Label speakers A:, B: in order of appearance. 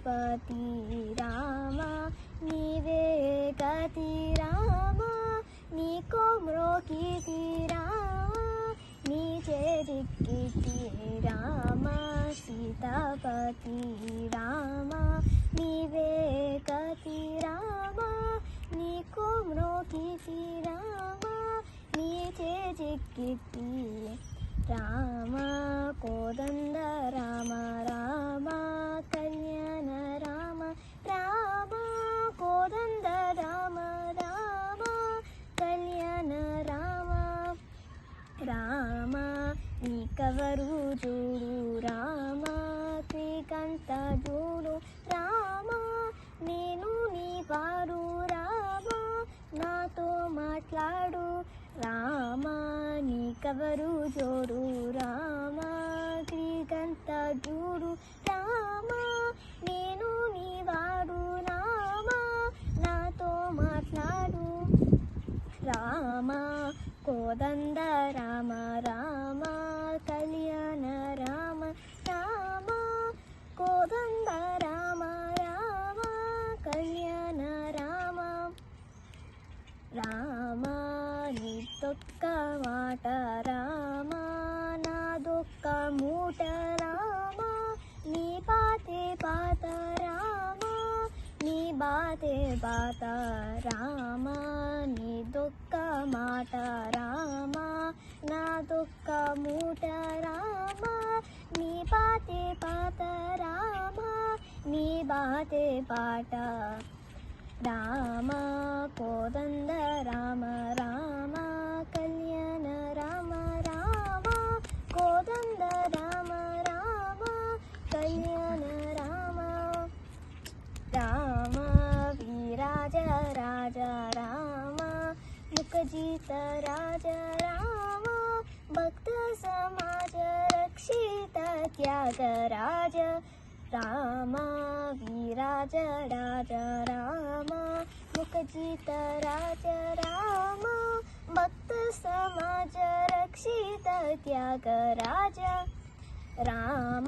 A: సీతాపతి రామ నీవే గతి రామ నీకో మ్రోకితి రామ నీచే జిక్కితి రామ సీతాపతి రామ నీవే గతి రామ నీకో మ్రోకితి రామ నీచే జిక్కితి రామ కోదండ రామ రామ కళ్యాణ రామ రామ కోదండ రామ రామ కళ్యాణ రామ రామ నీకెవరు చూడు రామ శ్రీకంఠ చూడు రామ నేను నీ వాడు రామ నాతో మాట్లాడు రామ నీకెవరు జోడు రామ శ్రీకంఠ చూడు రామ నేను నీ వాడు రామ నాతో మాట్లాడు రామ కోదండ రామ రామ కళ్యాణ రామ రామ కోదండ రామ రామ కళ్యాణ రామ రామ నీదొక్క మాట రామ నాదొక్క మూట రామ నీ బాతే బాత రామ నీ బాతే బాత రామ నీదొక్క మాట రామ నాదొక్క మూట రామ నీ బాతే బాత రామ నీ బాతే బాట రామ కోదండ రామ రామ కళ్యాణ రామ రామ కోదండ రామ రామ కళ్యాణ రామ రామ వీరాజ రాజ రామ ముఖజిత రాజ రామ భక్త సమాజ రక్షిత త్యాగరాజ రామ వీరాజ రాజ రామ ముఖజిత రాజ రామ భక్త సమాజ రక్షిత త్యాగరాజ రామ